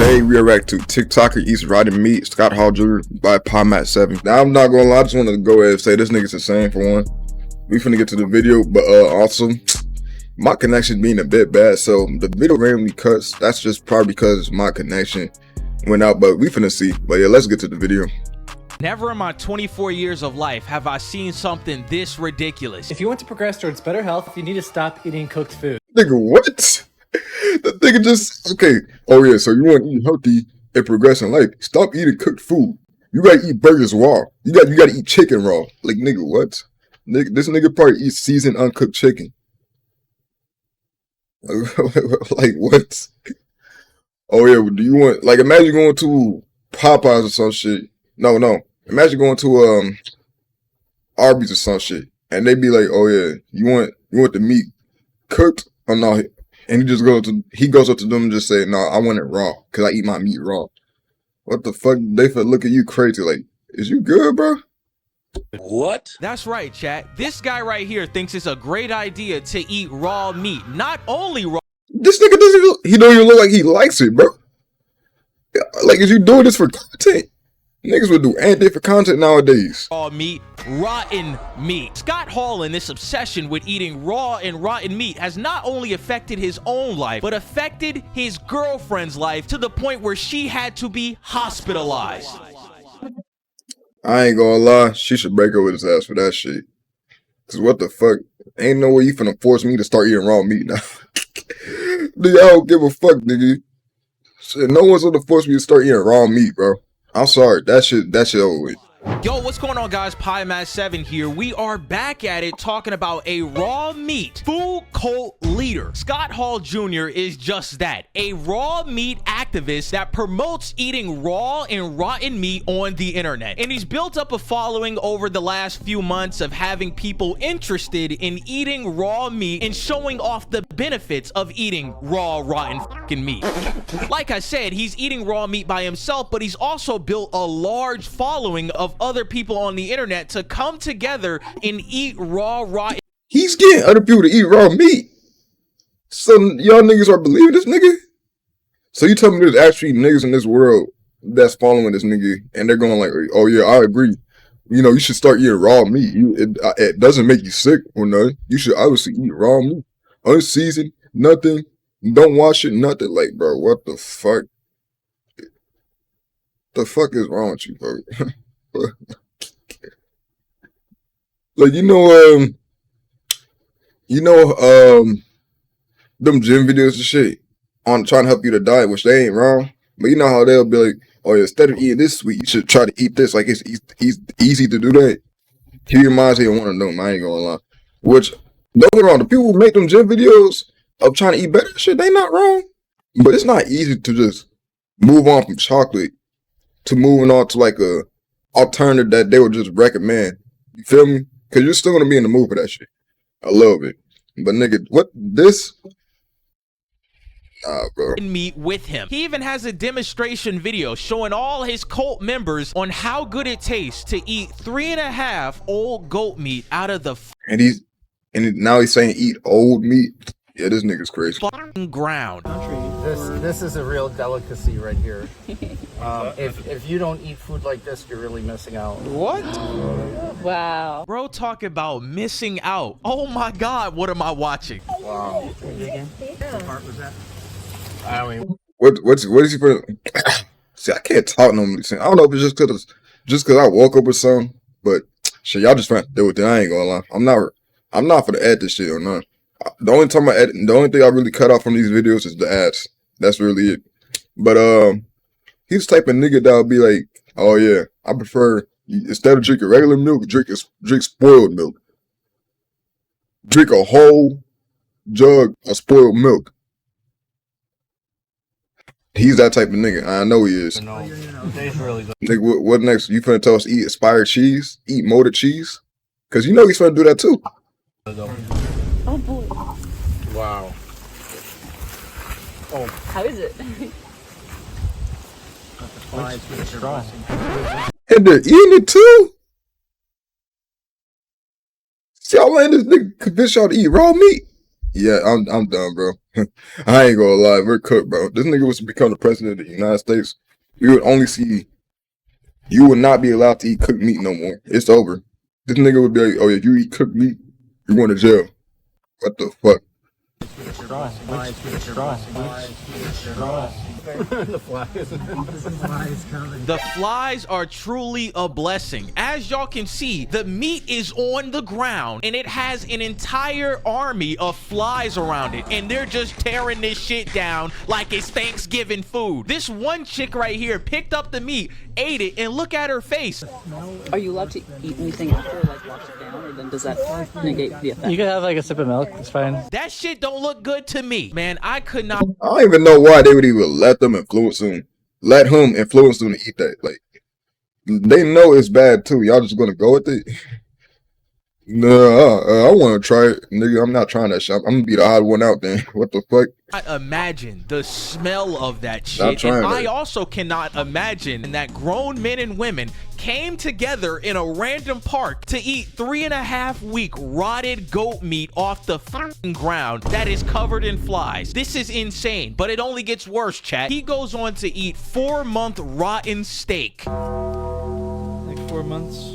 Today we are react to TikToker eats rotten meat, Scott Hall Jr. by PyMatt7. Now I'm not gonna lie, I just wanted to go ahead and say this nigga's insane for one. We finna get to the video, but also my connection being a bit bad, so the video randomly cuts. That's just probably because my connection went out, but we finna see. But yeah, let's get to the video. Never in my 24 years of life have I seen something this ridiculous. If you want to progress towards better health, you need to stop eating cooked food. Nigga, what? The nigga just, okay. Oh yeah, so you want to eat healthy and progress in life. Stop eating cooked food. You gotta eat burgers raw. You gotta eat chicken raw. Like, nigga, what? Nigga, this nigga probably eats seasoned uncooked chicken. Like, what? Oh yeah, do you want, like, imagine going to Popeyes or some shit. No. Imagine going to Arby's or some shit, and they be like, "Oh yeah, you want the meat cooked or no?" And he goes up to them and just say, "No, I want it raw, cause I eat my meat raw." What the fuck? They feel look at you crazy. Like, is you good, bro? What? That's right, chat. This guy right here thinks it's a great idea to eat raw meat. Not only raw. This nigga he don't even look like he likes it, bro. Like, is you doing this for content? Niggas would do anything for content nowadays. Raw meat, rotten meat. Scott Hall and this obsession with eating raw and rotten meat has not only affected his own life, but affected his girlfriend's life to the point where she had to be hospitalized. I ain't gonna lie, she should break up with his ass for that shit. Cause what the fuck? Ain't no way you finna force me to start eating raw meat now. Nigga, I don't give a fuck, nigga. Shit, no one's gonna force me to start eating raw meat, bro. I'm sorry, that shit over with. Yo, what's going on, guys? PyMatt7 here. We are back at it talking about a raw meat food cult leader. Scott Hall Jr. is just that, a raw meat activist that promotes eating raw and rotten meat on the internet. And he's built up a following over the last few months of having people interested in eating raw meat and showing off the benefits of eating raw, rotten fucking meat. Like I said, he's eating raw meat by himself, but he's also built a large following of other people on the internet to come together and eat raw. He's getting other people to eat raw meat. So y'all niggas are believing this nigga? So you tell me there's actually niggas in this world that's following this nigga and they're going like, oh yeah, I agree. You know, you should start eating raw meat. It doesn't make you sick or nothing. You should obviously eat raw meat. Unseasoned, nothing. Don't wash it, nothing. Like, bro, what the fuck? The fuck is wrong with you, bro? Like, them gym videos and shit on trying to help you to diet, which they ain't wrong. But you know how they'll be like, oh yeah, instead of eating this sweet, you should try to eat this. Like, it's easy to do that. He reminds me of one of them, I ain't gonna lie. Which, don't get me wrong, the people who make them gym videos of trying to eat better shit, they not wrong. But it's not easy to just move on from chocolate to moving on to like a alternative that they would just recommend. You feel me? Cause you're still gonna be in the mood for that shit. I love it. But nigga, what this? Nah, bro. Meat with him. He even has a demonstration video showing all his cult members on how good it tastes to eat 3.5 old goat meat out of the now he's saying eat old meat. Yeah, this nigga's crazy. Ground. This is a real delicacy right here. If you don't eat food like this, you're really missing out. What? Wow. Bro, talk about missing out. Oh my God, what am I watching? Wow. What part was that? I mean, what is he for? See, I can't talk normally. I don't know if it's just cause I woke up with something, but shit, y'all just trying to do it. I ain't gonna lie. I'm not for the edit this shit or nothing. The only thing I really cut off from these videos is the ads. That's really it. But he's the type of nigga that'll be like, oh yeah, I prefer instead of drinking regular milk, drink spoiled milk. Drink a whole jug of spoiled milk. He's that type of nigga. I know he is. Nigga, what next? You finna tell us to eat expired cheese? Eat molded cheese? Cause you know he's finna do that too. Oh boy. wow. Oh. How is it? And they're eating it too? See, y'all letting this nigga convince y'all to eat raw meat? Yeah, I'm done, bro. I ain't gonna lie, we're cooked, bro. This nigga was to become the president of the United States. You would only see, you would not be allowed to eat cooked meat no more. It's over. This nigga would be like, oh yeah, you eat cooked meat, you're going to jail. What the fuck? The flies are truly a blessing. As y'all can see, the meat is on the ground and it has an entire army of flies around it, and they're just tearing this shit down like it's Thanksgiving food. This one chick right here picked up the meat, ate it, and look at her face. Are you allowed to eat anything after, like wash it down, or then does that negate the effect? You can have like a sip of milk. It's fine. That shit don't look good to me. Man, I could not. I don't even know why they would even let him influence them to eat that. Like, they know it's bad too. Y'all just gonna go with it? No, I want to try it, nigga. I'm not trying that shit. I'm gonna be the odd one out then. What the fuck? I imagine the smell of that Not shit. trying And I that. also cannot imagine that grown men and women came together in a random park to eat 3.5-week rotted goat meat off the fucking ground that is covered in flies. This is insane, but it only gets worse, chat. He goes on to eat 4-month rotten steak. Like 4 months.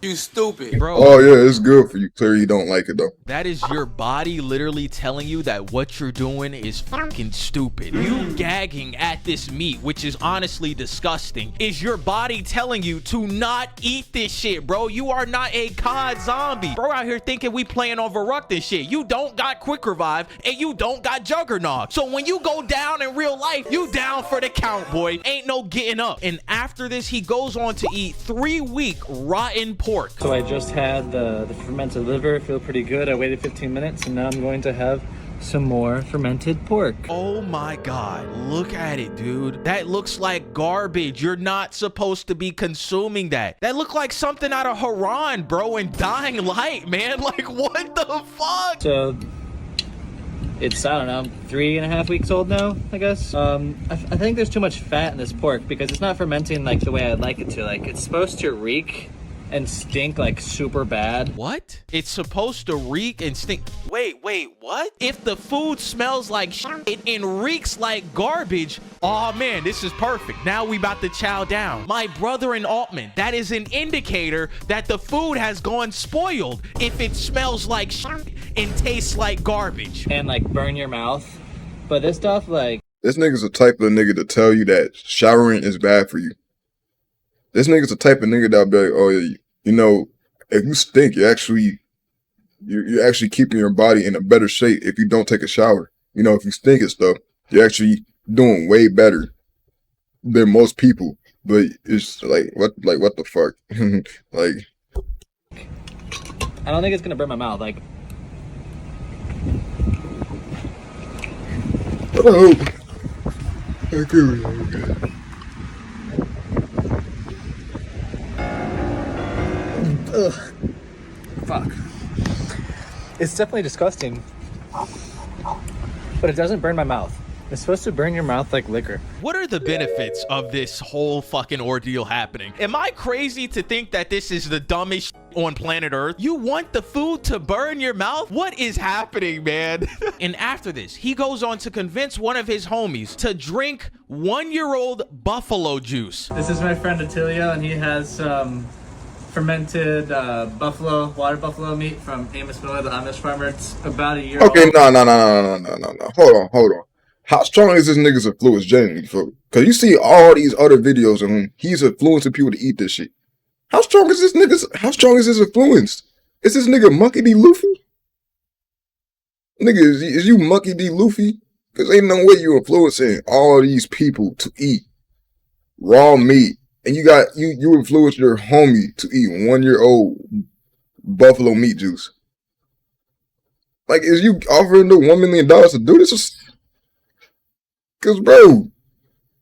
You stupid. Bro, Oh yeah, it's good for you. Clearly you don't like it though. that is your body literally telling you that what you're doing is fucking stupid. You gagging at this meat, which is honestly disgusting, is your body telling you to not eat this shit, bro. You are not a COD zombie. Bro out here thinking we playing on Varuk this shit. You don't got Quick Revive and you don't got Juggernaut. So when you go down in real life, you down for the count, boy. Ain't no getting up. And after this, he goes on to eat 3-week rotten pork. So I just had the fermented liver. Feel pretty good. I waited 15 minutes and now I'm going to have some more fermented pork. Oh my god, look at it, dude. That looks like garbage. You're not supposed to be consuming that. That looked like something out of Haran, bro, and Dying Light, man. Like, what the fuck? So it's, I don't know, 3.5 weeks old now, I guess. I think there's too much fat in this pork because it's not fermenting like the way I'd like it to. Like, it's supposed to reek and stink like super bad. What? It's supposed to reek and stink. Wait, what? If the food smells like shit and reeks like garbage, oh man, this is perfect. Now we about to chow down. My brother in Altman, that is an indicator that the food has gone spoiled if it smells like shit and tastes like garbage. And like burn your mouth. But this stuff, like, This nigga's the type of nigga to tell you that showering is bad for you. This nigga's the type of nigga that'll be like, oh yeah, you know, if you stink, you're actually keeping your body in a better shape if you don't take a shower. You know, if you stink and stuff, you're actually doing way better than most people. But it's like what the fuck? Like, I don't think it's gonna burn my mouth. Like, oh, okay. ugh, fuck. It's definitely disgusting, but it doesn't burn my mouth. It's supposed to burn your mouth like liquor. What are the benefits of this whole fucking ordeal happening? Am I crazy to think that this is the dumbest shit on planet Earth? You want the food to burn your mouth? What is happening, man? And after this, he goes on to convince one of his homies to drink 1-year-old buffalo juice. This is my friend Attilio, and he has fermented water buffalo meat from Amos Miller, the Amish farmer. It's about a year Okay, old. no. Hold on. How strong is this nigga's influence genuinely? Because you see all these other videos of him, he's influencing people to eat this shit. How strong is his influence? Is this nigga Monkey D. Luffy? Nigga, is you Monkey D. Luffy? Because ain't no way you influencing all these people to eat raw meat. And you influence your homie to eat 1-year-old buffalo meat juice. Like, is you offering the $1 million to do this? Because, bro,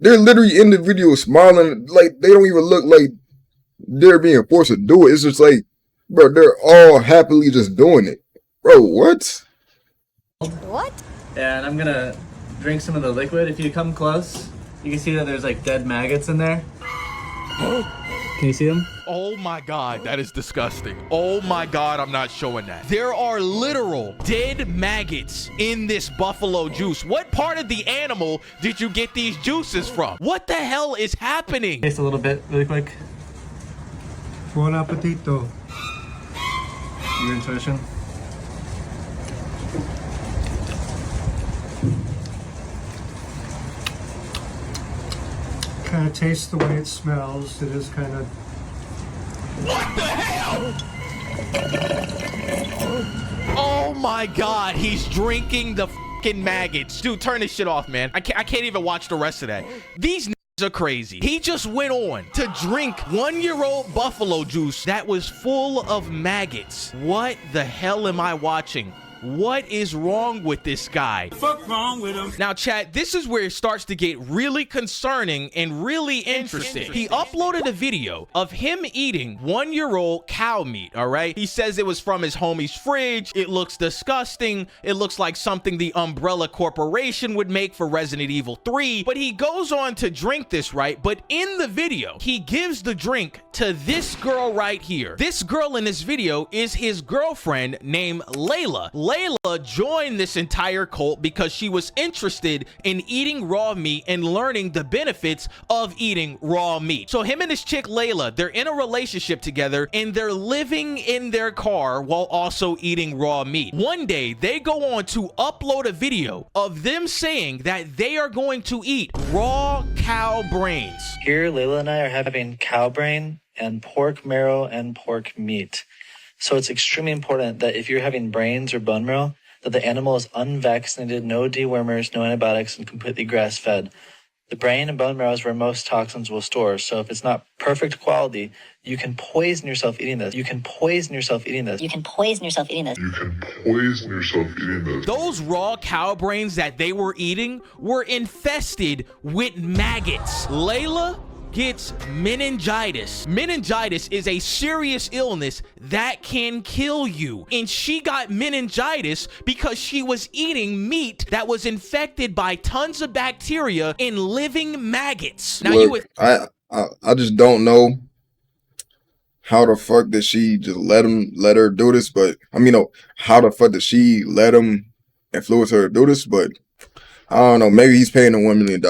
they're literally in the video smiling like they don't even look like they're being forced to do it. It's just like Bro, they're all happily just doing it. Bro, what? What? Yeah, and I'm gonna drink some of the liquid. If you come close, you can see that there's like dead maggots in there. Can you see them? Oh my God, that is disgusting. Oh my God, I'm not showing that. There are literal dead maggots in this buffalo juice. What part of the animal did you get these juices from? What the hell is happening? Taste a little bit really quick. Buon appetito. Your intuition. Kind of tastes the way it smells. It is kind of. Oh my God, he's drinking the fucking maggots. Dude, turn this shit off, man. I can't even watch the rest of that. These are crazy. He just went on to drink 1-year-old buffalo juice that was full of maggots. What the hell am I watching? What is wrong with this guy? Fuck wrong with him. Now, chat, this is where it starts to get really concerning and really interesting. He uploaded a video of him eating 1-year-old cow meat, all right? He says it was from his homie's fridge. It looks disgusting. It looks like something the Umbrella Corporation would make for Resident Evil 3. But he goes on to drink this, right? But in the video, he gives the drink to this girl right here. This girl in this video is his girlfriend named Layla. Layla joined this entire cult because she was interested in eating raw meat and learning the benefits of eating raw meat. So him and this chick Layla, they're in a relationship together and they're living in their car while also eating raw meat. One day they go on to upload a video of them saying that they are going to eat raw cow brains. Here, Layla and I are having cow brain and pork marrow and pork meat. So it's extremely important that if you're having brains or bone marrow, that the animal is unvaccinated, no dewormers, no antibiotics, and completely grass-fed. The brain and bone marrow is where most toxins will store. So if it's not perfect quality, you can poison yourself eating this. You can poison yourself eating this. You can poison yourself eating this. You can poison yourself eating this. Those raw cow brains that they were eating were infested with maggots. Layla gets meningitis. Meningitis is a serious illness that can kill you. And she got meningitis because she was eating meat that was infected by tons of bacteria and living maggots. Now, Look, I just don't know how the fuck did she just let her do this, but I mean, no, how the fuck did she let him influence her to do this? But I don't know, maybe he's paying them $1 million.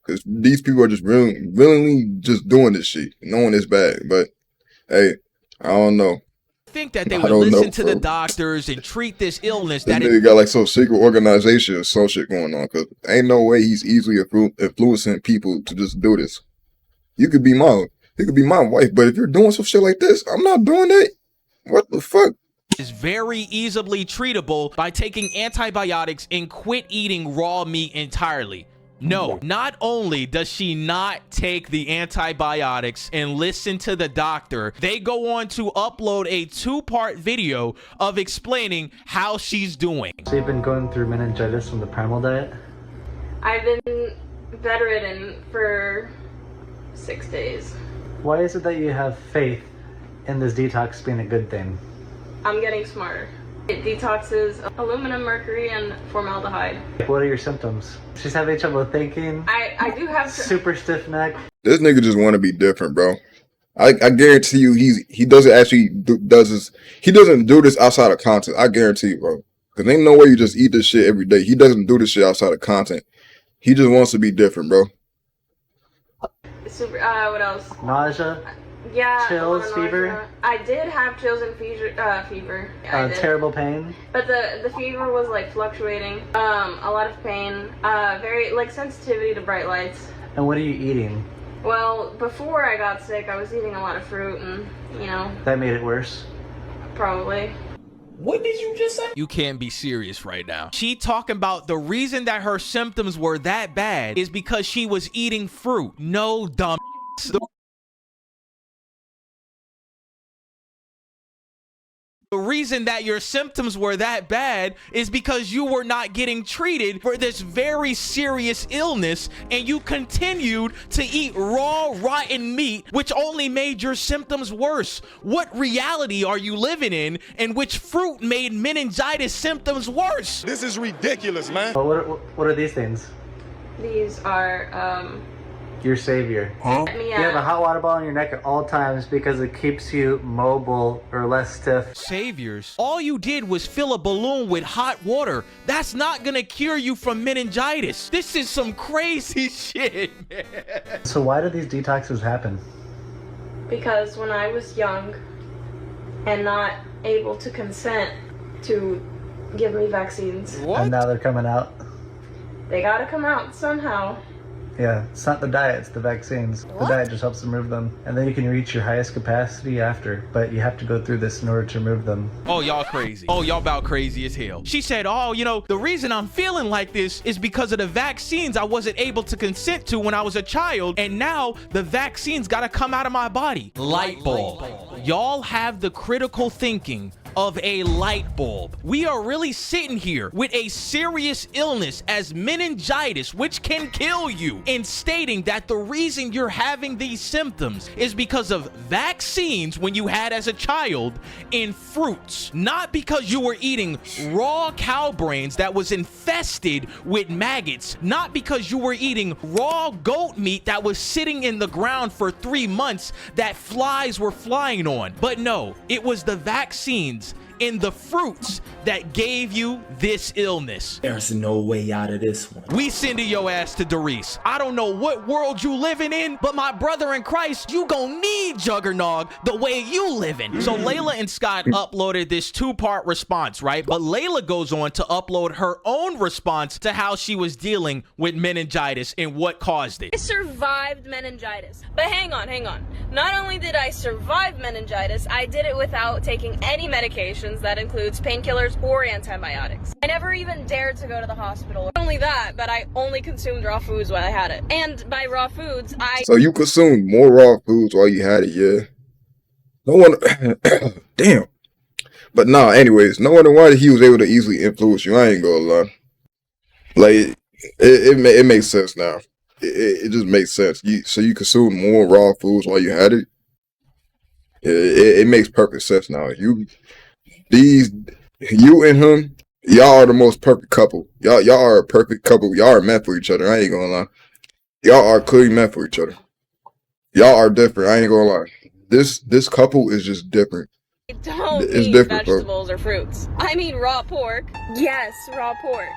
Because these people are just willingly just doing this shit, knowing it's bad. But hey, I don't know. Think that they would listen to the doctors and treat this illness This that nigga got like some secret organization or some shit going on. Because ain't no way he's easily influencing people to just do this. You could be my wife, but if you're doing some shit like this, I'm not doing that. What the fuck? is very easily treatable by taking antibiotics and quit eating raw meat entirely. No, not only does she not take the antibiotics and listen to the doctor, they go on to upload a 2-part video of explaining how she's doing. So you've been going through meningitis from the primal diet? I've been bedridden for 6 days. Why is it that you have faith in this detox being a good thing? I'm getting smarter. It detoxes aluminum, mercury, and formaldehyde. What are your symptoms? She's having trouble thinking. I do have super stiff neck. This nigga just want to be different, bro. I guarantee you, he doesn't actually he doesn't do this outside of content. I guarantee you, bro. Cause ain't no way you just eat this shit every day. He doesn't do this shit outside of content. He just wants to be different, bro. super. What else? Nausea. Yeah. Chills, fever. I did have chills and fever. Terrible pain. But the fever was like fluctuating. A lot of pain. Very like sensitivity to bright lights. And what are you eating? Well, before I got sick, I was eating a lot of fruit, and you know. That made it worse. Probably. What did you just say? You can't be serious right now. She talking about the reason that her symptoms were that bad is because she was eating fruit. No, dumb. The reason that your symptoms were that bad is because you were not getting treated for this very serious illness, and you continued to eat raw, rotten meat, which only made your symptoms worse. What reality are you living in which fruit made meningitis symptoms worse? This is ridiculous, man. What are these things? These are, Your savior. Huh? me You have a hot water ball on your neck at all times because it keeps you mobile or less stiff. Saviors. All you did was fill a balloon with hot water. That's not gonna cure you from meningitis. This is some crazy shit, man. So why do these detoxes happen? because when I was young and not able to consent to give me vaccines, And now they're coming out. they gotta come out somehow. Yeah, it's not the diet, it's the vaccines. The diet just helps remove them. And then you can reach your highest capacity after. But you have to go through this in order to remove them. Oh, y'all crazy. Oh, y'all about crazy as hell. She said, oh, you know, the reason I'm feeling like this is because of the vaccines I wasn't able to consent to when I was a child. And now the vaccines gotta come out of my body. Light bulb. Y'all have the critical thinking of a light bulb. We are really sitting here with a serious illness as meningitis, which can kill you, and stating that the reason you're having these symptoms is because of vaccines when you had as a child and fruits, not because you were eating raw cow brains that was infested with maggots, not because you were eating raw goat meat that was sitting in the ground for 3 months that flies were flying on. But no, it was the vaccines in the fruits that gave you this illness. There's no way out of this one. We sending your ass to Doris. I don't know what world you living in, but my brother in Christ, you gon' need Juggernog the way you living. So Layla and Scott uploaded this 2-part response, right? But Layla goes on to upload her own response to how she was dealing with meningitis and what caused it. I survived meningitis. But hang on. Not only did I survive meningitis, I did it without taking any medication that includes painkillers or antibiotics. I never even dared to go to the hospital. Not only that, but I only consumed raw foods while I had it. And by raw foods, So you consumed more raw foods while you had it, yeah? No one... Damn. But nah, anyways, no wonder why he was able to easily influence you. I ain't gonna lie. Like, it makes sense now. It just makes sense. So you consumed more raw foods while you had it? It makes perfect sense now. You and him, y'all are the most perfect couple. Y'all are a perfect couple. Y'all are meant for each other. I ain't gonna lie. Y'all are clearly meant for each other. Y'all are different. I ain't gonna lie. This couple is just different. I don't It's eat different, bro. vegetables or fruits. I mean raw pork. Yes, raw pork.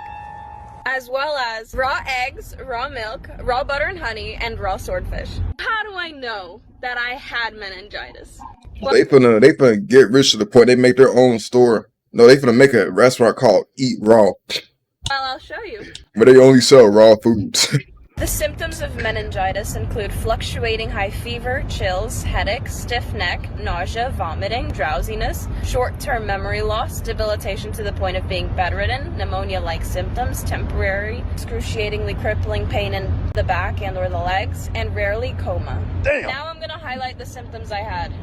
As well as raw eggs, raw milk, raw butter and honey, and raw swordfish. How do I know that I had meningitis? They finna get rich to the point they make their own store. No, they finna make a restaurant called Eat Raw, Well, I'll show you. where they only sell raw foods. The symptoms of meningitis include fluctuating high fever, chills, headache, stiff neck, nausea, vomiting, drowsiness, short-term memory loss, debilitation to the point of being bedridden, pneumonia-like symptoms, temporary, excruciatingly crippling pain in the back and or the legs, and rarely coma. Damn. Now I'm going to highlight the symptoms I had.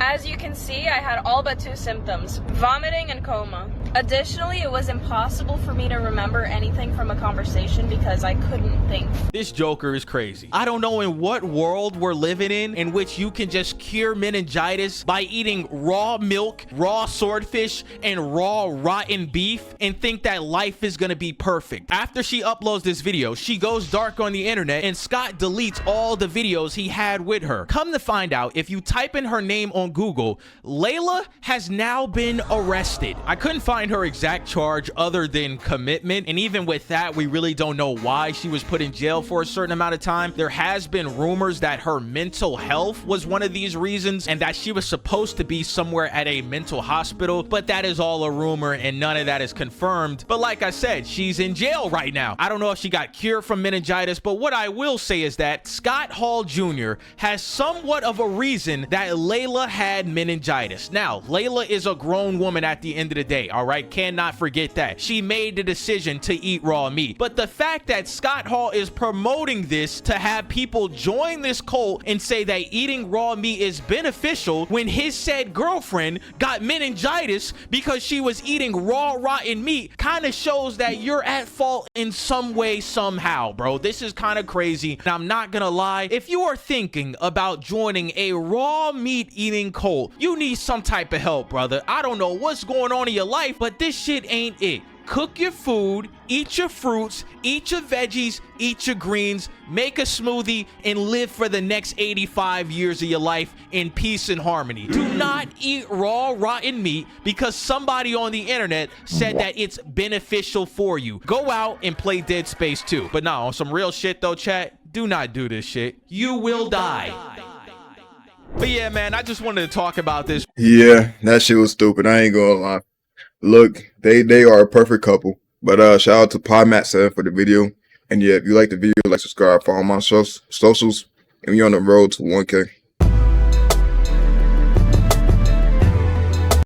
As you can see, I had all but 2 symptoms, vomiting and coma. Additionally, it was impossible for me to remember anything from a conversation because I couldn't think. This Joker is crazy. I don't know in what world we're living in which you can just cure meningitis by eating raw milk, raw swordfish, and raw rotten beef and think that life is gonna be perfect. After she uploads this video, she goes dark on the internet and Scott deletes all the videos he had with her. Come to find out, if you type in her name on Google, Layla has now been arrested. I couldn't find her exact charge other than commitment, and even with that, we really don't know why she was put in jail for a certain amount of time. There has been rumors that her mental health was one of these reasons and that she was supposed to be somewhere at a mental hospital, but that is all a rumor and none of that is confirmed. But like I said, she's in jail right now. I don't know if she got cured from meningitis, but what I will say is that Scott Hall Jr. has somewhat of a reason that Layla had meningitis. Now, Layla is a grown woman at the end of the day, all right? right? Cannot forget that. She made the decision to eat raw meat. But the fact that Scott Hall is promoting this to have people join this cult and say that eating raw meat is beneficial when his said girlfriend got meningitis because she was eating raw rotten meat kind of shows that you're at fault in some way, somehow, bro. This is kind of crazy. And I'm not gonna lie, if you are thinking about joining a raw meat eating cult, you need some type of help, brother. I don't know what's going on in your life, but this shit ain't it. Cook your food, eat your fruits, eat your veggies, eat your greens, make a smoothie, and live for the next 85 years of your life in peace and harmony. Do not eat raw, rotten meat because somebody on the internet said that it's beneficial for you. Go out and play Dead Space 2. But no, on some real shit though, chat, do not do this shit. You will die. But yeah, man, I just wanted to talk about this. Yeah, that shit was stupid. I ain't gonna lie. Look, they are a perfect couple. But shout out to PieMatt7 for the video. And yeah, if you like the video, like, subscribe, follow my socials, and we on the road to 1K.